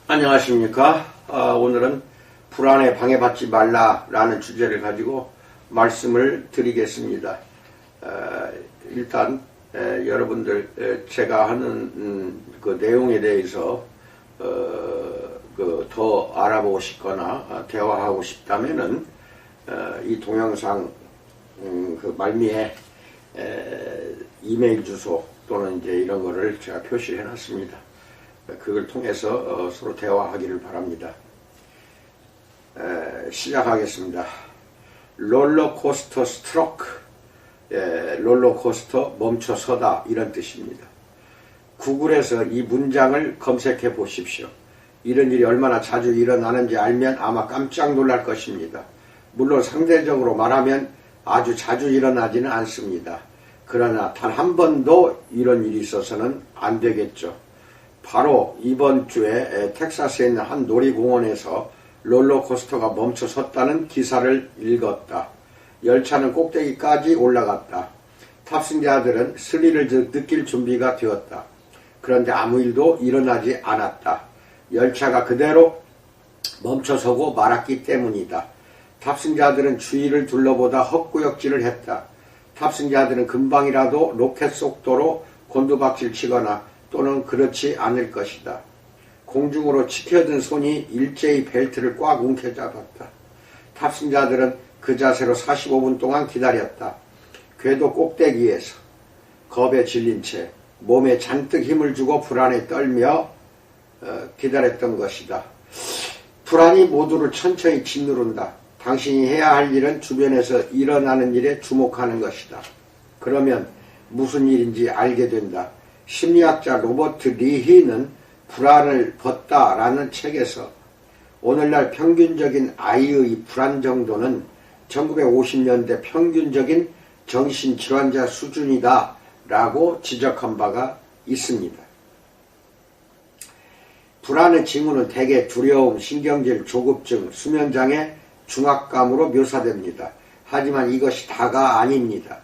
안녕하십니까. 오늘은 불안에 방해받지 말라라는 주제를 가지고 말씀을 드리겠습니다. 일단 여러분들 제가 하는 그 내용에 대해서 더 알아보고 싶거나 대화하고 싶다면은 이 동영상 그 말미에 이메일 주소 또는 이제 이런 거를 제가 표시해 놨습니다. 그걸 통해서 서로 대화하기를 바랍니다. 시작하겠습니다. 롤러코스터 스트로크, 롤러코스터 멈춰서다, 이런 뜻입니다. 구글에서 이 문장을 검색해 보십시오. 이런 일이 얼마나 자주 일어나는지 알면 아마 깜짝 놀랄 것입니다. 물론 상대적으로 말하면 아주 자주 일어나지는 않습니다. 그러나 단 한 번도 이런 일이 있어서는 안 되겠죠. 바로 이번 주에 텍사스에 있는 한 놀이공원에서 롤러코스터가 멈춰 섰다는 기사를 읽었다. 열차는 꼭대기까지 올라갔다. 탑승자들은 스릴을 느낄 준비가 되었다. 그런데 아무 일도 일어나지 않았다. 열차가 그대로 멈춰서고 말았기 때문이다. 탑승자들은 주위를 둘러보다 헛구역질을 했다. 탑승자들은 금방이라도 로켓 속도로 곤두박질 치거나 또는 그렇지 않을 것이다. 공중으로 치켜든 손이 일제히 벨트를 꽉 움켜잡았다. 탑승자들은 그 자세로 45분 동안 기다렸다. 궤도 꼭대기에서 겁에 질린 채 몸에 잔뜩 힘을 주고 불안에 떨며 기다렸던 것이다. 불안이 모두를 천천히 짓누른다. 당신이 해야 할 일은 주변에서 일어나는 일에 주목하는 것이다. 그러면 무슨 일인지 알게 된다. 심리학자 로버트 리히는 불안을 벗다라는 책에서 오늘날 평균적인 아이의 불안 정도는 1950년대 평균적인 정신질환자 수준이다 라고 지적한 바가 있습니다. 불안의 징후는 대개 두려움, 신경질, 조급증, 수면장애, 중압감으로 묘사됩니다. 하지만 이것이 다가 아닙니다.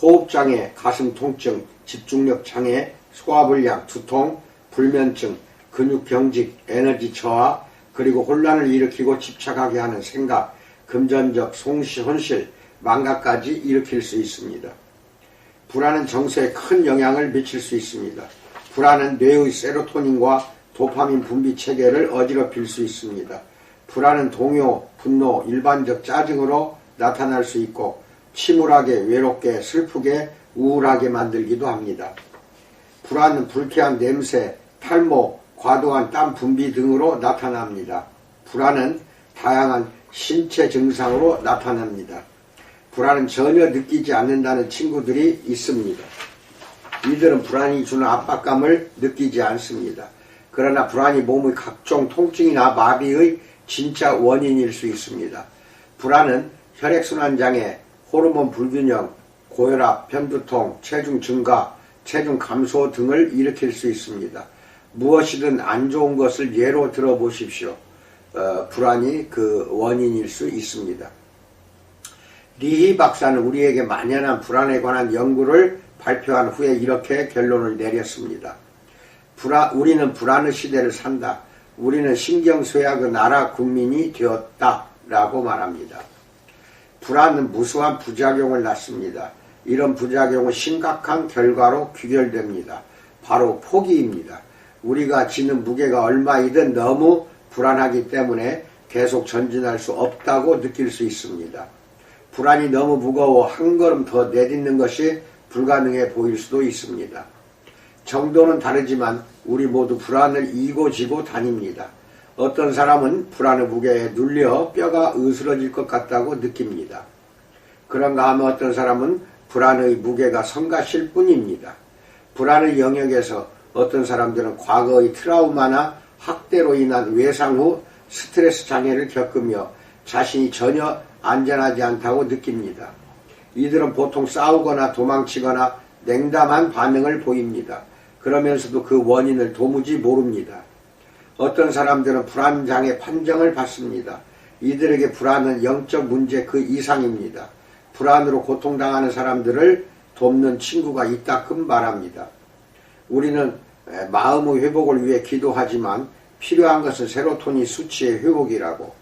호흡장애, 가슴 통증, 집중력 장애, 소화불량, 두통, 불면증, 근육경직, 에너지 저하, 그리고 혼란을 일으키고 집착하게 하는 생각, 금전적 손실, 망각까지 일으킬 수 있습니다. 불안은 정서에 큰 영향을 미칠 수 있습니다. 불안은 뇌의 세로토닌과 도파민 분비 체계를 어지럽힐 수 있습니다. 불안은 동요, 분노, 일반적 짜증으로 나타날 수 있고 침울하게, 외롭게, 슬프게, 우울하게 만들기도 합니다. 불안은 불쾌한 냄새, 탈모, 과도한 땀 분비 등으로 나타납니다. 불안은 다양한 신체 증상으로 나타납니다. 불안은 전혀 느끼지 않는다는 친구들이 있습니다. 이들은 불안이 주는 압박감을 느끼지 않습니다. 그러나 불안이 몸의 각종 통증이나 마비의 진짜 원인일 수 있습니다. 불안은 혈액순환장애, 호르몬 불균형, 고혈압, 편두통, 체중 증가, 체중 감소 등을 일으킬 수 있습니다. 무엇이든 안 좋은 것을 예로 들어보십시오. 불안이 그 원인일 수 있습니다. 리히 박사는 우리에게 만연한 불안에 관한 연구를 발표한 후에 이렇게 결론을 내렸습니다. 우리는 불안의 시대를 산다. 우리는 신경쇠약의 나라 국민이 되었다 라고 말합니다. 불안은 무수한 부작용을 낳습니다. 이런 부작용은 심각한 결과로 귀결됩니다. 바로 포기입니다. 우리가 지는 무게가 얼마이든 너무 불안하기 때문에 계속 전진할 수 없다고 느낄 수 있습니다. 불안이 너무 무거워 한 걸음 더 내딛는 것이 불가능해 보일 수도 있습니다. 정도는 다르지만 우리 모두 불안을 이고 지고 다닙니다. 어떤 사람은 불안의 무게에 눌려 뼈가 으스러질 것 같다고 느낍니다. 그런가 하면 어떤 사람은 불안의 무게가 성가실 뿐입니다. 불안의 영역에서 어떤 사람들은 과거의 트라우마나 학대로 인한 외상 후 스트레스 장애를 겪으며 자신이 전혀 안전하지 않다고 느낍니다. 이들은 보통 싸우거나 도망치거나 냉담한 반응을 보입니다. 그러면서도 그 원인을 도무지 모릅니다. 어떤 사람들은 불안장애 판정을 받습니다. 이들에게 불안은 영적 문제 그 이상입니다. 불안으로 고통당하는 사람들을 돕는 친구가 있다끔 말합니다. 우리는 마음의 회복을 위해 기도하지만 필요한 것은 세로토닌 수치의 회복이라고.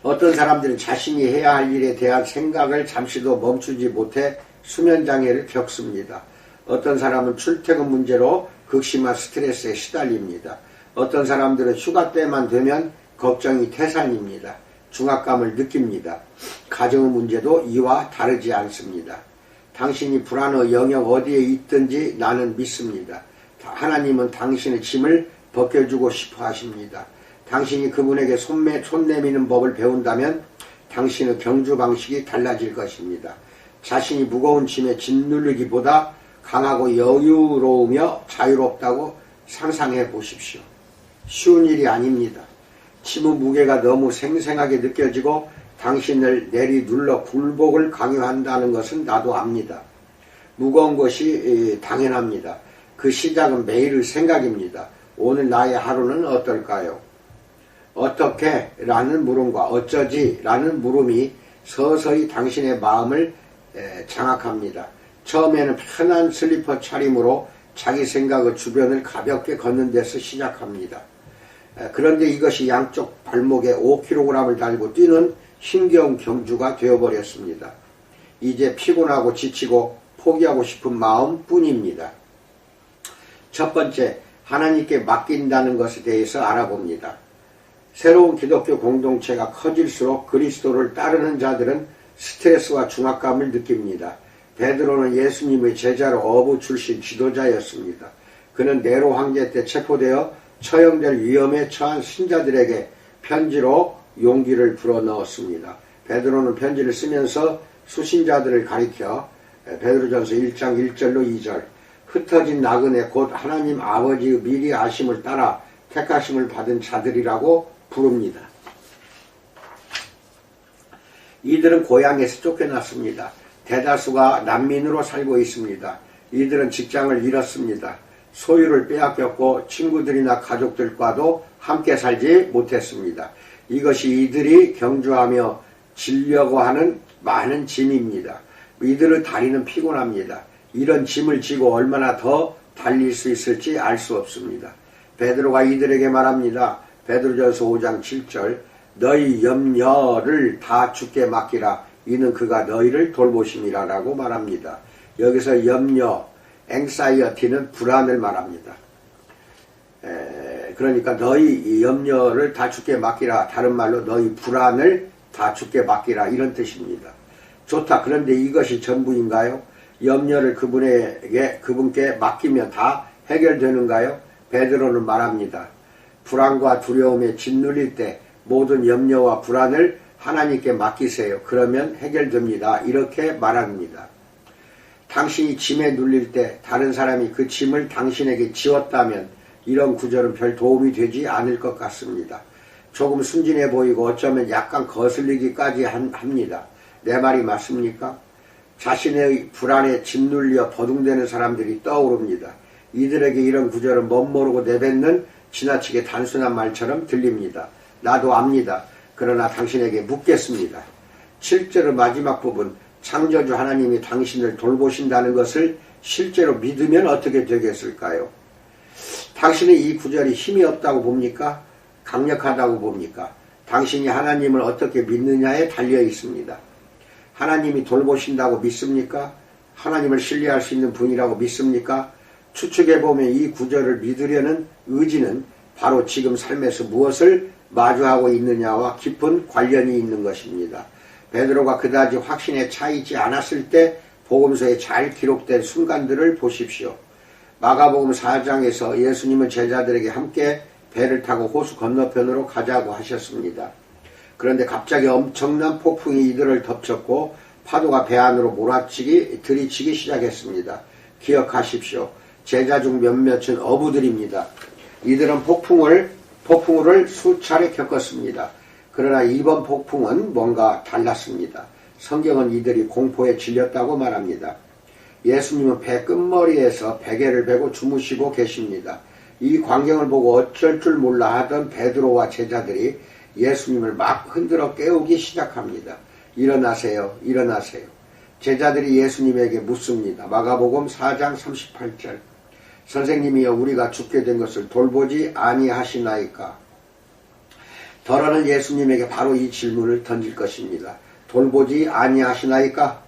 어떤 사람들은 자신이 해야 할 일에 대한 생각을 잠시도 멈추지 못해 수면장애를 겪습니다. 어떤 사람은 출퇴근 문제로 극심한 스트레스에 시달립니다. 어떤 사람들은 휴가 때만 되면 걱정이 태산입니다. 중압감을 느낍니다. 가정의 문제도 이와 다르지 않습니다. 당신이 불안의 영역 어디에 있든지 나는 믿습니다. 하나님은 당신의 짐을 벗겨주고 싶어 하십니다. 당신이 그분에게 손 내미는 법을 배운다면 당신의 경주 방식이 달라질 것입니다. 자신이 무거운 짐에 짓누르기보다 강하고 여유로우며 자유롭다고 상상해 보십시오. 쉬운 일이 아닙니다. 짐의 무게가 너무 생생하게 느껴지고 당신을 내리눌러 굴복을 강요한다는 것은 나도 압니다. 무거운 것이 당연합니다. 그 시작은 매일의 생각입니다. 오늘 나의 하루는 어떨까요? 어떻게? 라는 물음과 어쩌지? 라는 물음이 서서히 당신의 마음을 장악합니다. 처음에는 편한 슬리퍼 차림으로 자기 생각의 주변을 가볍게 걷는 데서 시작합니다. 그런데 이것이 양쪽 발목에 5kg을 달고 뛰는 힘겨운 경주가 되어버렸습니다. 이제 피곤하고 지치고 포기하고 싶은 마음뿐입니다. 첫 번째, 하나님께 맡긴다는 것에 대해서 알아봅니다. 새로운 기독교 공동체가 커질수록 그리스도를 따르는 자들은 스트레스와 중압감을 느낍니다. 베드로는 예수님의 제자로 어부 출신 지도자였습니다. 그는 네로 황제 때 체포되어 처형될 위험에 처한 신자들에게 편지로 용기를 불어넣었습니다. 베드로는 편지를 쓰면서 수신자들을 가리켜 베드로전서 1장 1절로 2절 흩어진 나그네 곧 하나님 아버지의 미리 아심을 따라 택하심을 받은 자들이라고 부릅니다. 이들은 고향에서 쫓겨났습니다. 대다수가 난민으로 살고 있습니다. 이들은 직장을 잃었습니다. 소유를 빼앗겼고 친구들이나 가족들과도 함께 살지 못했습니다. 이것이 이들이 경주하며 지려고 하는 많은 짐입니다. 이들의 다리는 피곤합니다. 이런 짐을 지고 얼마나 더 달릴 수 있을지 알 수 없습니다. 베드로가 이들에게 말합니다. 베드로전서 5장 7절 너희 염려를 다 주께 맡기라. 이는 그가 너희를 돌보심이라 라고 말합니다. 여기서 염려, 앵사이어티는 불안을 말합니다. 그러니까 너희 염려를 다 주께 맡기라. 다른 말로 너희 불안을 다 주께 맡기라. 이런 뜻입니다. 좋다. 그런데 이것이 전부인가요? 염려를 그분께 맡기면 다 해결되는가요? 베드로는 말합니다. 불안과 두려움에 짓눌릴 때 모든 염려와 불안을 하나님께 맡기세요. 그러면 해결됩니다. 이렇게 말합니다. 당신이 짐에 눌릴 때 다른 사람이 그 짐을 당신에게 지웠다면 이런 구절은 별 도움이 되지 않을 것 같습니다. 조금 순진해 보이고 어쩌면 약간 거슬리기까지 합니다. 내 말이 맞습니까? 자신의 불안에 짓눌려 버둥대는 사람들이 떠오릅니다. 이들에게 이런 구절은 멋모르고 내뱉는 지나치게 단순한 말처럼 들립니다. 나도 압니다. 그러나 당신에게 묻겠습니다. 7절의 마지막 부분 창조주 하나님이 당신을 돌보신다는 것을 실제로 믿으면 어떻게 되겠을까요? 당신은 이 구절이 힘이 없다고 봅니까? 강력하다고 봅니까? 당신이 하나님을 어떻게 믿느냐에 달려 있습니다. 하나님이 돌보신다고 믿습니까? 하나님을 신뢰할 수 있는 분이라고 믿습니까? 추측해보면 이 구절을 믿으려는 의지는 바로 지금 삶에서 무엇을 마주하고 있느냐와 깊은 관련이 있는 것입니다. 베드로가 그다지 확신에 차이지 않았을 때 복음서에 잘 기록된 순간들을 보십시오. 마가복음 4장에서 예수님은 제자들에게 함께 배를 타고 호수 건너편으로 가자고 하셨습니다. 그런데 갑자기 엄청난 폭풍이 이들을 덮쳤고 파도가 배 안으로 들이치기 시작했습니다. 기억하십시오. 제자 중 몇몇은 어부들입니다. 이들은 폭풍을 수차례 겪었습니다. 그러나 이번 폭풍은 뭔가 달랐습니다. 성경은 이들이 공포에 질렸다고 말합니다. 예수님은 배 끝머리에서 베개를 베고 주무시고 계십니다. 이 광경을 보고 어쩔 줄 몰라 하던 베드로와 제자들이 예수님을 막 흔들어 깨우기 시작합니다. 일어나세요. 일어나세요. 제자들이 예수님에게 묻습니다. 마가복음 4장 38절 선생님이여 우리가 죽게 된 것을 돌보지 아니하시나이까? 더러는 예수님에게 바로 이 질문을 던질 것입니다. 돌보지 아니하시나이까?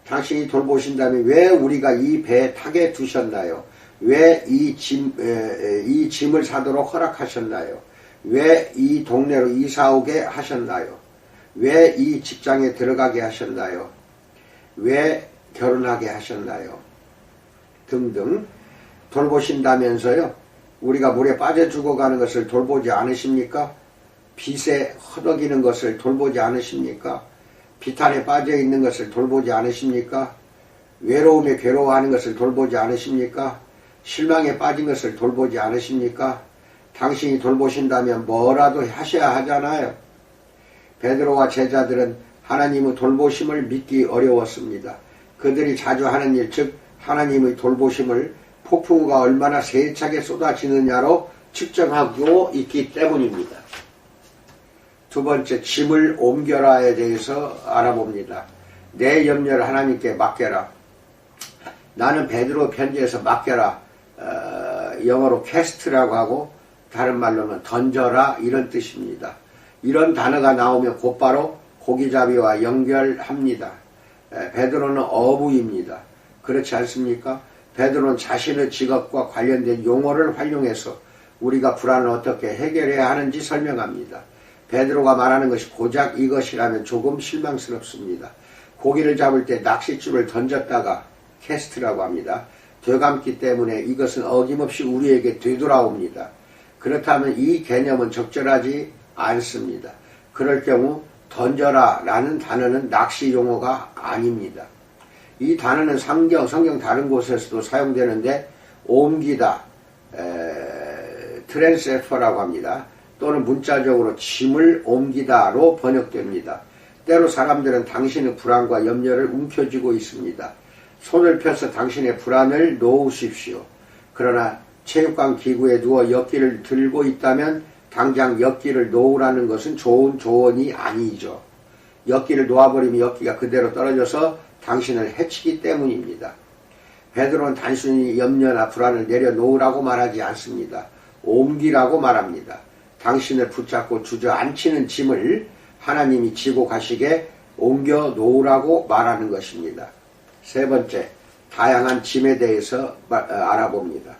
당신이 돌보신다면 왜 우리가 이 배에 타게 두셨나요? 왜 이 짐을 사도록 허락하셨나요? 왜 이 동네로 이사오게 하셨나요? 왜 이 직장에 들어가게 하셨나요? 왜 결혼하게 하셨나요? 등등 돌보신다면서요. 우리가 물에 빠져 죽어가는 것을 돌보지 않으십니까? 빛에 허덕이는 것을 돌보지 않으십니까? 비탄에 빠져 있는 것을 돌보지 않으십니까? 외로움에 괴로워하는 것을 돌보지 않으십니까? 실망에 빠진 것을 돌보지 않으십니까? 당신이 돌보신다면 뭐라도 하셔야 하잖아요. 베드로와 제자들은 하나님의 돌보심을 믿기 어려웠습니다. 그들이 자주 하는 일, 즉 하나님의 돌보심을 폭풍우가 얼마나 세차게 쏟아지느냐로 측정하고 있기 때문입니다. 두 번째, 짐을 옮겨라에 대해서 알아봅니다. 내 염려를 하나님께 맡겨라. 나는 베드로 편지에서 맡겨라. 영어로 캐스트라고 하고 다른 말로는 던져라 이런 뜻입니다. 이런 단어가 나오면 곧바로 고기잡이와 연결합니다. 베드로는 어부입니다. 그렇지 않습니까? 베드로는 자신의 직업과 관련된 용어를 활용해서 우리가 불안을 어떻게 해결해야 하는지 설명합니다. 베드로가 말하는 것이 고작 이것이라면 조금 실망스럽습니다. 고기를 잡을 때 낚싯줄을 던졌다가 캐스트라고 합니다. 되감기 때문에 이것은 어김없이 우리에게 되돌아옵니다. 그렇다면 이 개념은 적절하지 않습니다. 그럴 경우 던져라 라는 단어는 낚시 용어가 아닙니다. 이 단어는 성경 다른 곳에서도 사용되는데 옮기다, 트랜스퍼라고 합니다. 또는 문자적으로 짐을 옮기다로 번역됩니다. 때로 사람들은 당신의 불안과 염려를 움켜쥐고 있습니다. 손을 펴서 당신의 불안을 놓으십시오. 그러나 체육관 기구에 누워 엿기를 들고 있다면 당장 엿기를 놓으라는 것은 좋은 조언이 아니죠. 엿기를 놓아버리면 엿기가 그대로 떨어져서 당신을 해치기 때문입니다. 베드로는 단순히 염려나 불안을 내려놓으라고 말하지 않습니다. 옮기라고 말합니다. 당신을 붙잡고 주저앉히는 짐을 하나님이 지고 가시게 옮겨 놓으라고 말하는 것입니다. 세 번째, 다양한 짐에 대해서 알아봅니다.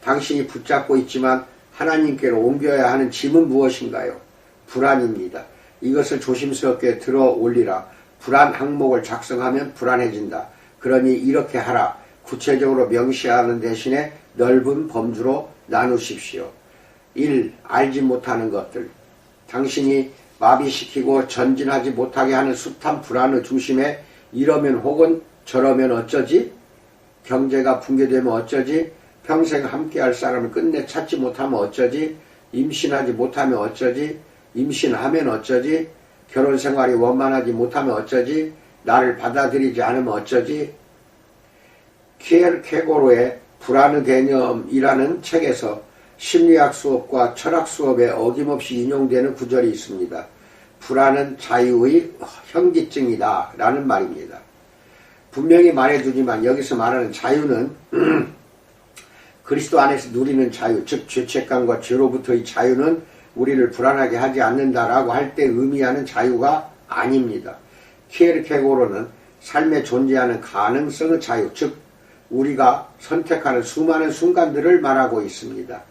당신이 붙잡고 있지만 하나님께로 옮겨야 하는 짐은 무엇인가요? 불안입니다. 이것을 조심스럽게 들어 올리라. 불안 항목을 작성하면 불안해진다. 그러니 이렇게 하라. 구체적으로 명시하는 대신에 넓은 범주로 나누십시오. 1. 알지 못하는 것들. 당신이 마비시키고 전진하지 못하게 하는 숱한 불안의 중심에 이러면 혹은 저러면 어쩌지? 경제가 붕괴되면 어쩌지? 평생 함께할 사람을 끝내 찾지 못하면 어쩌지? 임신하지 못하면 어쩌지? 임신하면 어쩌지? 결혼생활이 원만하지 못하면 어쩌지? 나를 받아들이지 않으면 어쩌지? 키에르케고르의 불안의 개념이라는 책에서 심리학 수업과 철학 수업에 어김없이 인용되는 구절이 있습니다. 불안은 자유의 현기증이다 라는 말입니다. 분명히 말해두지만 여기서 말하는 자유는 그리스도 안에서 누리는 자유, 즉 죄책감과 죄로부터의 자유는 우리를 불안하게 하지 않는다라고 할 때 의미하는 자유가 아닙니다. 키에르케고르는 삶에 존재하는 가능성의 자유, 즉 우리가 선택하는 수많은 순간들을 말하고 있습니다.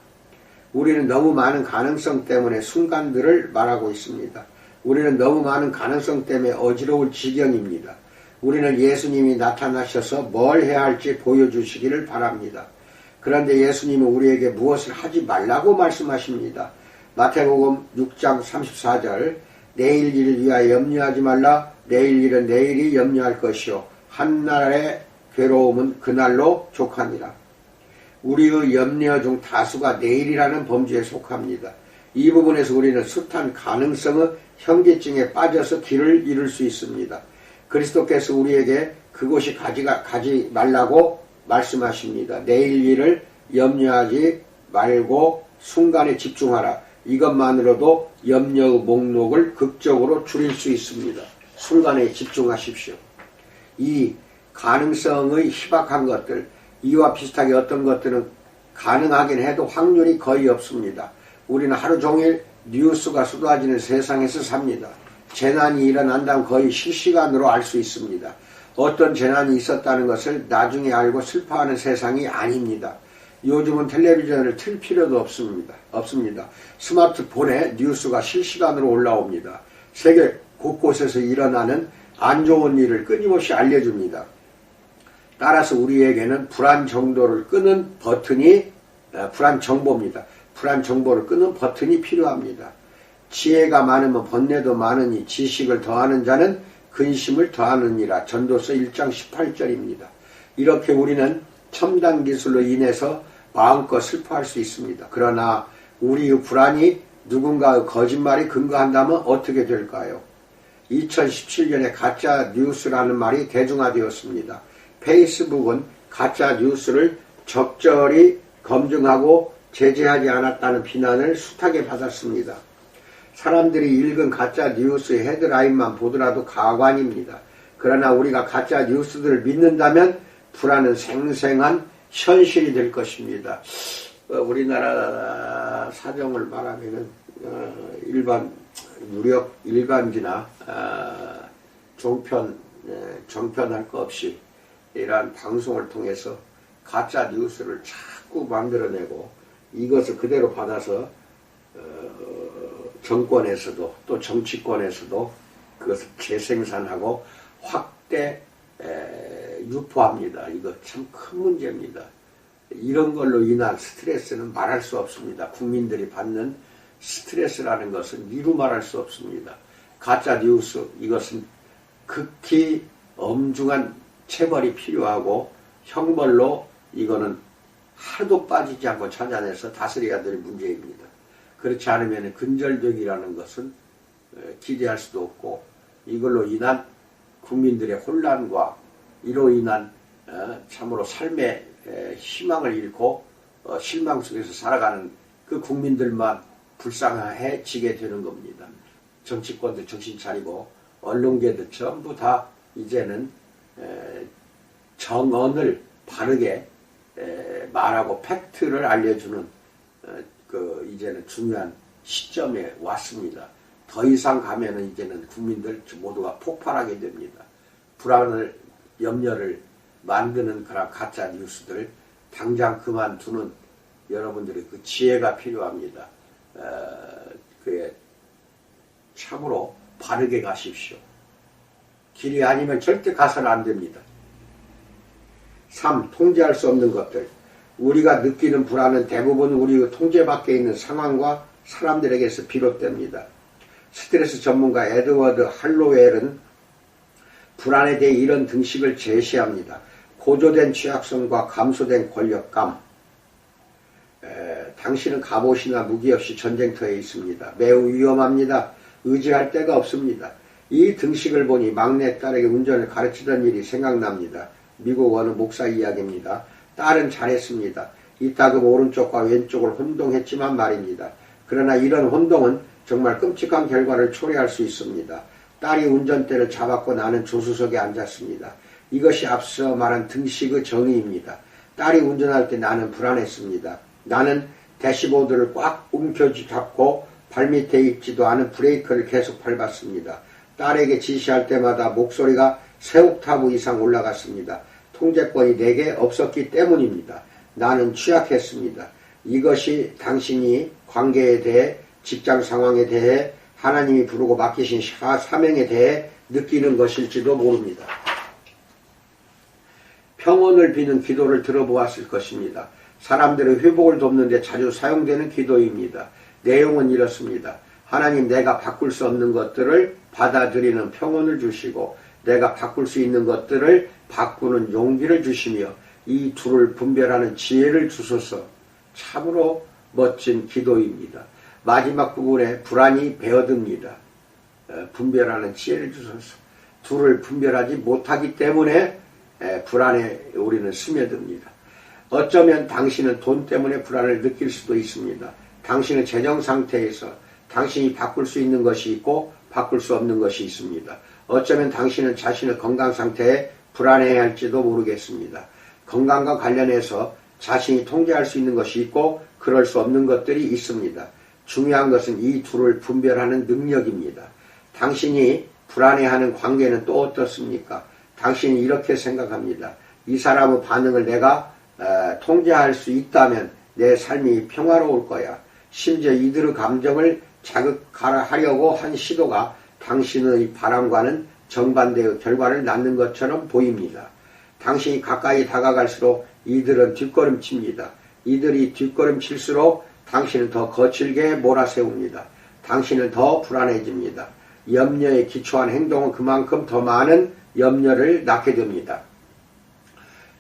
우리는 너무 많은 가능성 때문에 순간들을 말하고 있습니다. 우리는 너무 많은 가능성 때문에 어지러울 지경입니다. 우리는 예수님이 나타나셔서 뭘 해야 할지 보여주시기를 바랍니다. 그런데 예수님은 우리에게 무엇을 하지 말라고 말씀하십니다. 마태복음 6장 34절 내일 일을 위하여 염려하지 말라. 내일 일은 내일이 염려할 것이요 한날의 괴로움은 그날로 족하니라. 우리의 염려 중 다수가 내일이라는 범주에 속합니다. 이 부분에서 우리는 숱한 가능성의 현기증에 빠져서 길을 잃을 수 있습니다. 그리스도께서 우리에게 그곳이 가지 말라고 말씀하십니다. 내일 일을 염려하지 말고 순간에 집중하라. 이것만으로도 염려의 목록을 극적으로 줄일 수 있습니다. 순간에 집중하십시오. 이 가능성의 희박한 것들, 이와 비슷하게 어떤 것들은 가능하긴 해도 확률이 거의 없습니다. 우리는 하루 종일 뉴스가 쏟아지는 세상에서 삽니다. 재난이 일어난다면 거의 실시간으로 알 수 있습니다. 어떤 재난이 있었다는 것을 나중에 알고 슬퍼하는 세상이 아닙니다. 요즘은 텔레비전을 틀 필요도 없습니다. 스마트폰에 뉴스가 실시간으로 올라옵니다. 세계 곳곳에서 일어나는 안 좋은 일을 끊임없이 알려줍니다. 따라서 우리에게는 불안 정도를 끄는 버튼이 불안 정보입니다. 불안 정보를 끄는 버튼이 필요합니다. 지혜가 많으면 번뇌도 많으니 지식을 더하는 자는 근심을 더하느니라. 전도서 1장 18절입니다. 이렇게 우리는 첨단 기술로 인해서 마음껏 슬퍼할 수 있습니다. 그러나 우리의 불안이 누군가의 거짓말이 근거한다면 어떻게 될까요? 2017년에 가짜 뉴스라는 말이 대중화되었습니다. 페이스북은 가짜 뉴스를 적절히 검증하고 제재하지 않았다는 비난을 숱하게 받았습니다. 사람들이 읽은 가짜 뉴스의 헤드라인만 보더라도 가관입니다. 그러나 우리가 가짜 뉴스들을 믿는다면 불안은 생생한 현실이 될 것입니다. 우리나라 사정을 말하면은 일반 유력 일간지나 정편할 거 없이 이러한 방송을 통해서 가짜 뉴스를 자꾸 만들어내고 이것을 그대로 받아서 정권에서도 또 정치권에서도 그것을 재생산하고 확대 유포합니다. 이거 참 큰 문제입니다. 이런 걸로 인한 스트레스는 말할 수 없습니다. 국민들이 받는 스트레스라는 것은 이루 말할 수 없습니다. 가짜 뉴스 이것은 극히 엄중한 체벌이 필요하고 형벌로 이거는 하나도 빠지지 않고 찾아내서 다스려야 될 문제입니다. 그렇지 않으면 근절되기라는 것은 기대할 수도 없고 이걸로 인한 국민들의 혼란과 이로 인한 참으로 삶의 희망을 잃고 실망 속에서 살아가는 그 국민들만 불쌍해지게 되는 겁니다. 정치권도 정신 차리고 언론계도 전부 다 이제는 정언을 바르게 말하고 팩트를 알려주는 이제는 중요한 시점에 왔습니다. 더 이상 가면은 이제는 국민들 모두가 폭발하게 됩니다. 불안을 염려를 만드는 그런 가짜 뉴스들 당장 그만두는 여러분들의 그 지혜가 필요합니다. 그에 참으로 바르게 가십시오. 길이 아니면 절대 가서는 안 됩니다. 3. 통제할 수 없는 것들. 우리가 느끼는 불안은 대부분 우리의 통제 밖에 있는 상황과 사람들에게서 비롯됩니다. 스트레스 전문가 에드워드 할로웰은 불안에 대해 이런 등식을 제시합니다. 고조된 취약성과 감소된 권력감. 당신은 갑옷이나 무기 없이 전쟁터에 있습니다. 매우 위험합니다. 의지할 데가 없습니다. 이 등식을 보니 막내 딸에게 운전을 가르치던 일이 생각납니다. 미국 어느 목사 이야기입니다. 딸은 잘했습니다. 이따금 오른쪽과 왼쪽을 혼동했지만 말입니다. 그러나 이런 혼동은 정말 끔찍한 결과를 초래할 수 있습니다. 딸이 운전대를 잡았고 나는 조수석에 앉았습니다. 이것이 앞서 말한 등식의 정의입니다. 딸이 운전할 때 나는 불안했습니다. 나는 대시보드를 꽉 움켜잡고 발밑에 있지도 않은 브레이크를 계속 밟았습니다. 딸에게 지시할 때마다 목소리가 세 옥타브 이상 올라갔습니다. 통제권이 내게 없었기 때문입니다. 나는 취약했습니다. 이것이 당신이 관계에 대해, 직장 상황에 대해, 하나님이 부르고 맡기신 사명에 대해 느끼는 것일지도 모릅니다. 평온을 비는 기도를 들어보았을 것입니다. 사람들의 회복을 돕는 데 자주 사용되는 기도입니다. 내용은 이렇습니다. 하나님, 내가 바꿀 수 없는 것들을 받아들이는 평온을 주시고 내가 바꿀 수 있는 것들을 바꾸는 용기를 주시며 이 둘을 분별하는 지혜를 주소서. 참으로 멋진 기도입니다. 마지막 부분에 불안이 배어듭니다. 분별하는 지혜를 주소서. 둘을 분별하지 못하기 때문에 불안에 우리는 스며듭니다. 어쩌면 당신은 돈 때문에 불안을 느낄 수도 있습니다. 당신의 재정 상태에서 당신이 바꿀 수 있는 것이 있고 바꿀 수 없는 것이 있습니다. 어쩌면 당신은 자신의 건강 상태에 불안해야 할지도 모르겠습니다. 건강과 관련해서 자신이 통제할 수 있는 것이 있고 그럴 수 없는 것들이 있습니다. 중요한 것은 이 둘을 분별하는 능력입니다. 당신이 불안해하는 관계는 또 어떻습니까? 당신이 이렇게 생각합니다. 이 사람의 반응을 내가 통제할 수 있다면 내 삶이 평화로울 거야. 심지어 이들의 감정을 자극하려고 한 시도가 당신의 바람과는 정반대의 결과를 낳는 것처럼 보입니다. 당신이 가까이 다가갈수록 이들은 뒷걸음칩니다. 이들이 뒷걸음칠수록 당신을 더 거칠게 몰아세웁니다. 당신을 더 불안해집니다. 염려에 기초한 행동은 그만큼 더 많은 염려를 낳게 됩니다.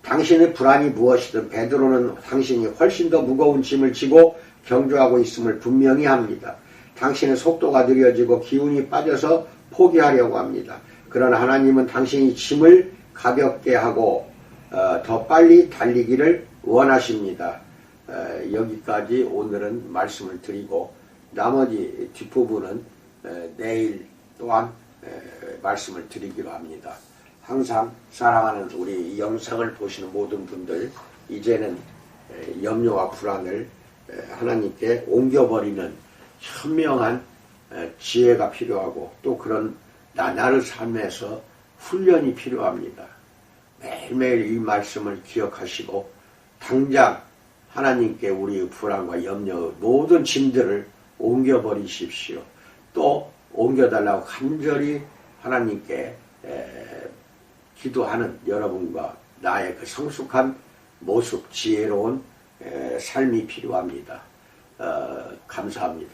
당신의 불안이 무엇이든 베드로는 당신이 훨씬 더 무거운 짐을 지고 경주하고 있음을 분명히 합니다. 당신의 속도가 느려지고 기운이 빠져서 포기하려고 합니다. 그러나 하나님은 당신이 짐을 가볍게 하고 더 빨리 달리기를 원하십니다. 여기까지 오늘은 말씀을 드리고 나머지 뒷부분은 내일 또한 말씀을 드리기로 합니다. 항상 사랑하는 우리 이 영상을 보시는 모든 분들, 이제는 염려와 불안을 하나님께 옮겨버리는 현명한 지혜가 필요하고 또 그런 나날의 삶에서 훈련이 필요합니다. 매일매일 이 말씀을 기억하시고 당장 하나님께 우리의 불안과 염려의 모든 짐들을 옮겨버리십시오. 또 옮겨달라고 간절히 하나님께 기도하는 여러분과 나의 그 성숙한 모습, 지혜로운 삶이 필요합니다. 감사합니다.